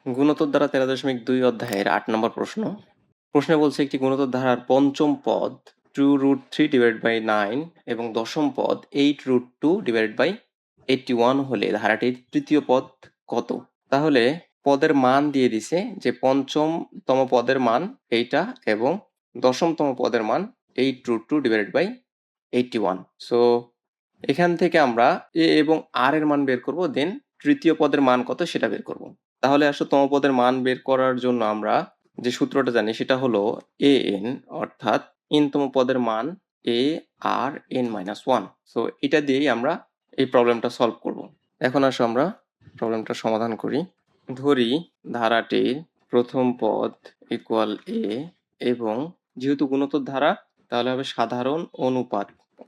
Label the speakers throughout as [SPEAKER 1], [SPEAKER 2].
[SPEAKER 1] গুণোত্তর ধারা 13.2 অধ্যায়ের 8 নম্বর প্রশ্ন। প্রশ্নে বলছে একটি গুণোত্তর ধারার পঞ্চম পদ 2√3/9 এবং দশম পদ 8√2/81 হলে ধারাটির তৃতীয় পদ কত? তাহলে পদের মান দিয়ে দিছে যে পঞ্চমতম পদের মান এইটা এবং দশমতম পদের মান 8√2/81। সো এখান থেকে আমরা এ এবং আর এর মান বের করব, দেন তৃতীয় পদের মান কত সেটা বের করব। তাহলে আসলে তম পদের মান বের করার জন্য আমরা যে সূত্রটা জানি সেটা হলো এ এন, অর্থাৎ এনতম পদের মান এ আর এন মাইনাস ওয়ান। সো এটা দিয়েই আমরা এই প্রবলেমটা সলভ করব। এখন আসো আমরা প্রবলেমটা সমাধান করি। ধরি ধারাটির প্রথম পদ ইকুয়াল এ এবং যেহেতু গুণোত্তর ধারা তাহলে হবে সাধারণ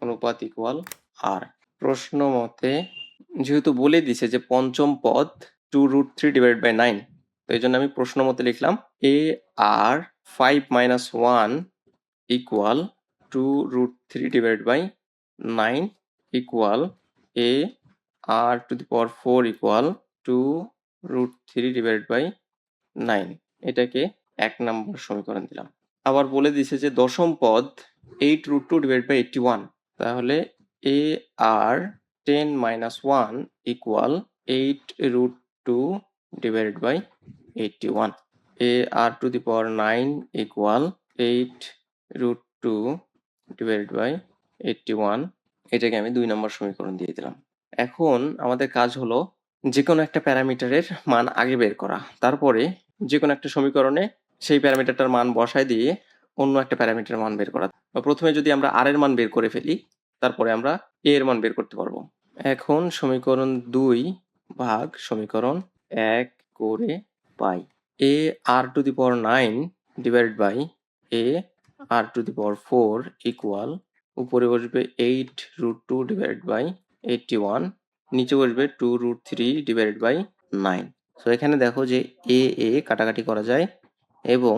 [SPEAKER 1] অনুপাত ইকুয়াল আর। প্রশ্ন মতে যেহেতু বলে দিছে যে পঞ্চম পদ 2√3/9, তো এই জন্য আমি প্রশ্ন মতে লিখলাম a r 5-1 equal 2√3/9 equal a r to the power 4 equal 2√3/9। এটাকে 1 নম্বর সমীকরণ দিলাম। আবার বলে দিছে যে দশম পদ 8√2/81, তাহলে a r 10-1 equal 8√2/81। A r to the power 9 equal 8√2/81। এটাকে আমি 2 নম্বর সমীকরণ দিয়ে দিলাম। এখন আমাদের কাজ হলো যে কোনো একটা প্যারামিটারের মান আগে বের করা, তারপরে যে কোনো একটা সমীকরণে সেই প্যারামিটারটার মান বসায় দিয়ে অন্য একটা প্যারামিটারের মান বের করা। প্রথমে যদি আমরা আর এর মান বের করে ফেলি, তারপরে আমরা এ এর মান বের করতে পারবো। এখন সমীকরণ 2 ভাগ সমীকরণ 1 করে পাই a r to the power 9 divided by a r to the power 4 equal, উপরে বসবে 8√2/81, নিচে বসবে 2√3/9। সো এখানে দেখো যে এ কাটাকাটি করা যায় এবং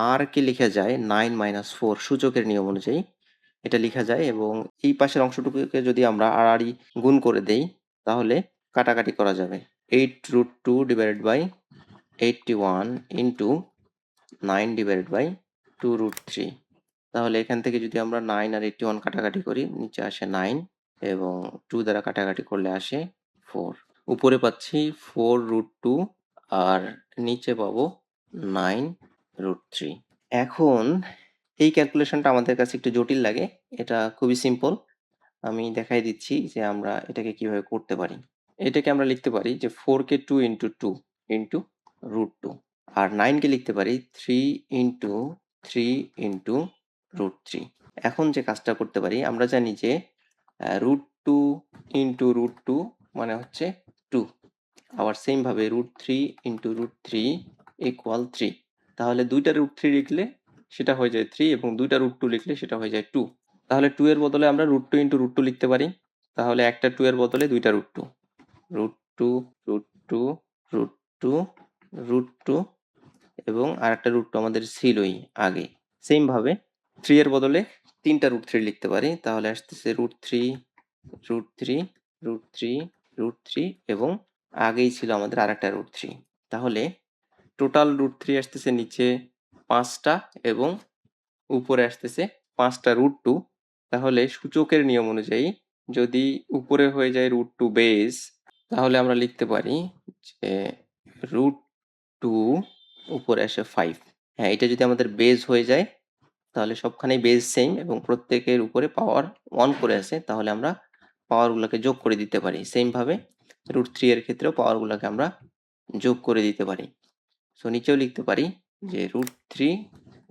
[SPEAKER 1] আর কে লেখা যায় 9-4 সূচকের নিয়ম অনুযায়ী এটা লেখা যায়, এবং এই পাশের অংশটুকুকে যদি আমরা আড়াআড়ি গুণ করে দেই তাহলে কাটাকাটি করা যাবে। 8√2/81 ইন্টু 9/2√3। তাহলে এখান থেকে যদি আমরা 9 আর 81 কাটাকাটি করি, নিচে আসে 9 এবং 2 দ্বারা কাটাকাটি করলে আসে 4। উপরে পাচ্ছি 4√2 আর নিচে পাবো 9√3। এখন এই ক্যালকুলেশনটা আমাদের কাছে একটু জটিল লাগে, এটা খুবই সিম্পল। আমি দেখাই দিচ্ছি যে আমরা এটাকে কিভাবে করতে পারি। এটাকে আমরা লিখতে পারি যে 4কে 2 ইন্টু 2 ইন্টু √2, আর 9কে লিখতে পারি 3 ইন্টু 3 ইন্টু √3। এখন যে কাজটা করতে পারি, আমরা জানি যে √2 ইন্টু √2 মানে হচ্ছে 2, আবার সেম ভাবে √3 ইন্টু √3 ইকুয়াল 3। তাহলে দুইটা √3 লিখলে সেটা হয়ে যায় 3 এবং দুইটা √2 লিখলে সেটা হয়ে যায় 2। তাহলে 2 এর বদলে আমরা √2 ইন্টু √2 লিখতে পারি। তাহলে একটা 2 এর বদলে দুইটা √2, √2 √2 √2 √2 এবং আরেকটা √2 আমাদের ছিলই আগে। সেম ভাবে 3 এর বদলে তিনটা √3 লিখতে পারি। তাহলে আসতেছে √3 √3 √3 √3 এবং আগেই ছিল আমাদের আরেকটা √3। তাহলে টোটাল √3 আসতেছে নিচে 5টা এবং উপরে আসতেছে 5টা √2। তাহলে সূচকের নিয়ম অনুযায়ী যদি উপরে হয়ে যায় √2 বেস, তাহলে আমরা লিখতে পারি যে √2 উপরে আসে 5। হ্যাঁ, এটা যদি আমাদের বেস হয়ে যায় তাহলে সবখানেই বেস সেম এবং প্রত্যেকের উপরে পাওয়ার 1 করে আছে, তাহলে আমরা পাওয়ারগুলোকে যোগ করে দিতে পারি। সেম ভাবে √3 এর ক্ষেত্রেও পাওয়ারগুলোকে আমরা যোগ করে দিতে পারি। সো নিচেও লিখতে পারি যে √3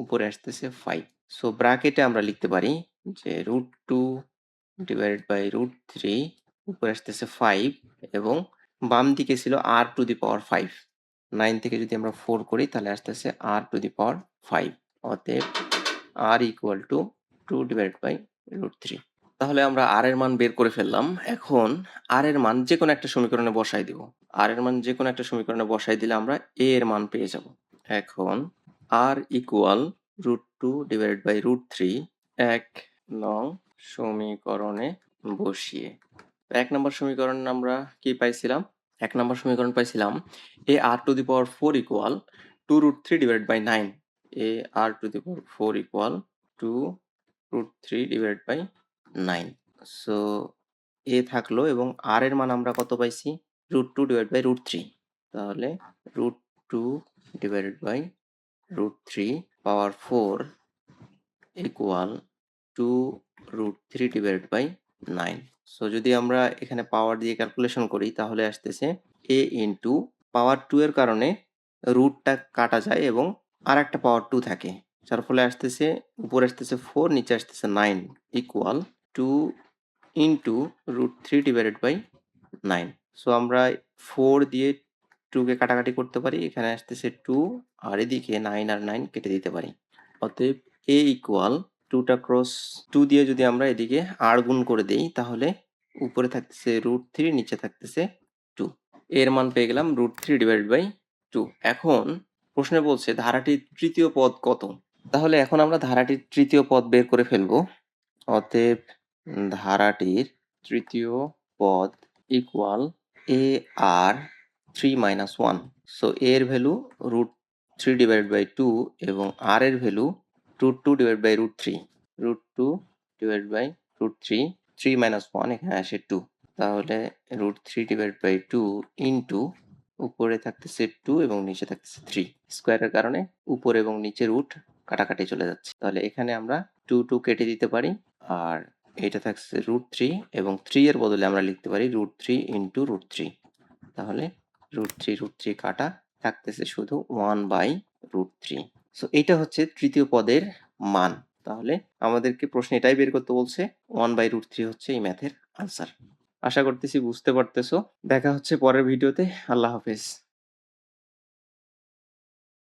[SPEAKER 1] উপরে আসতেছে 5। সো ব্র্যাকেটে আমরা লিখতে পারি যে √2 ডিভাইডেড বাই √3 উপরে আসতেছে 5 এবং বাম দিকে ছিল আর টু দি পাওয়ার 5। 9 থেকে যদি আমরা 4 করি তাহলে আসতেছে আর টু দি পাওয়ার 5। অতএব আর ইকুয়াল টু 2 ডিভাইডেড বাই √3। তাহলে আমরা আর এর মান বের করে ফেললাম। এখন আর এর মান যে কোনো একটা সমীকরণে বসাই দিব। আর এর মান যে কোনো একটা সমীকরণে বসাই দিলে আমরা এ এর মান পেয়ে যাব। এখন আর ইকুয়াল √2 ডিভাইডেড বাই √3 1 নং সমীকরণে বসিয়ে, 1 নম্বর সমীকরণ আমরা কি পাইছিলাম, 1 নাম্বার সমীকরণ পাইছিলাম ar⁴ equal 2√3/9 ar⁴ equal 2√3/9। So এ থাকলো এবং আর এর মান আমরা কত পাইছি √2/√3। তাহলে √2/√3 পাওয়ার 4 ইকুয়াল 2√3/9। সো যদি আমরা এখানে পাওয়ার দিয়ে ক্যালকুলেশন করি তাহলে আসতেছে a ইন্টু পাওয়ার 2 এর কারণে রুটটা কাটা যায় এবং আর একটা পাওয়ার 2 থাকে, যার ফলে আসতেছে উপরে আসতেছে 4, নিচে আসতেছে 9 ইকুয়াল 2 ইন্টু √3/9। সো আমরা 4 দিয়ে 2 কে কাটাকাটি করতে পারি, এখানে আসতেছে 2 আর এদিকে 9 আর 9 কেটে দিতে পারি। অতএব a ইকুয়াল 2টা ক্রস 2 দিয়ে যদি আমরা এদিকে r গুণ করে দেই তাহলে উপরে থাকতেছে √3, নিচে থাকতেছে 2। এর মান পেয়ে গেলাম √3/2। এখন প্রশ্নে বলছে ধারাটির তৃতীয় পদ কত? তাহলে এখন আমরা ধারাটির তৃতীয় পদ বের করে ফেলবো। অতএব ধারাটির তৃতীয় পদ ইকুয়াল ar3 - 1। সো এর ভ্যালু √3/2 এবং আর এর ভ্যালু √2/√3। √2/√3, 3 - 1 এখানে আসে 2। তাহলে √3/2 ইন্টু উপরে থাকতেছে 2 এবং নিচে থাকতেছে 3। স্কোয়ারের কারণে উপরে এবং নিচে রুট কাটাকাটি চলে যাচ্ছে। তাহলে এখানে আমরা 2 2 কেটে দিতে পারি আর এটা থাকছে √3 এবং 3 এর বদলে আমরা লিখতে পারি √3 ইন্টু √3। তাহলে √3 কাটা থাকতেছে শুধু 1/√3। সো এইটা হচ্ছে তৃতীয় পদের মান। তাহলে আমাদেরকে প্রশ্নে এটাই বের করতে বলছে, 1/√3 হচ্ছে এই ম্যাথের আনসার। আশা করতেছি বুঝতে পারতেছো। দেখা হচ্ছে পরের ভিডিওতে। আল্লাহ হাফেজ।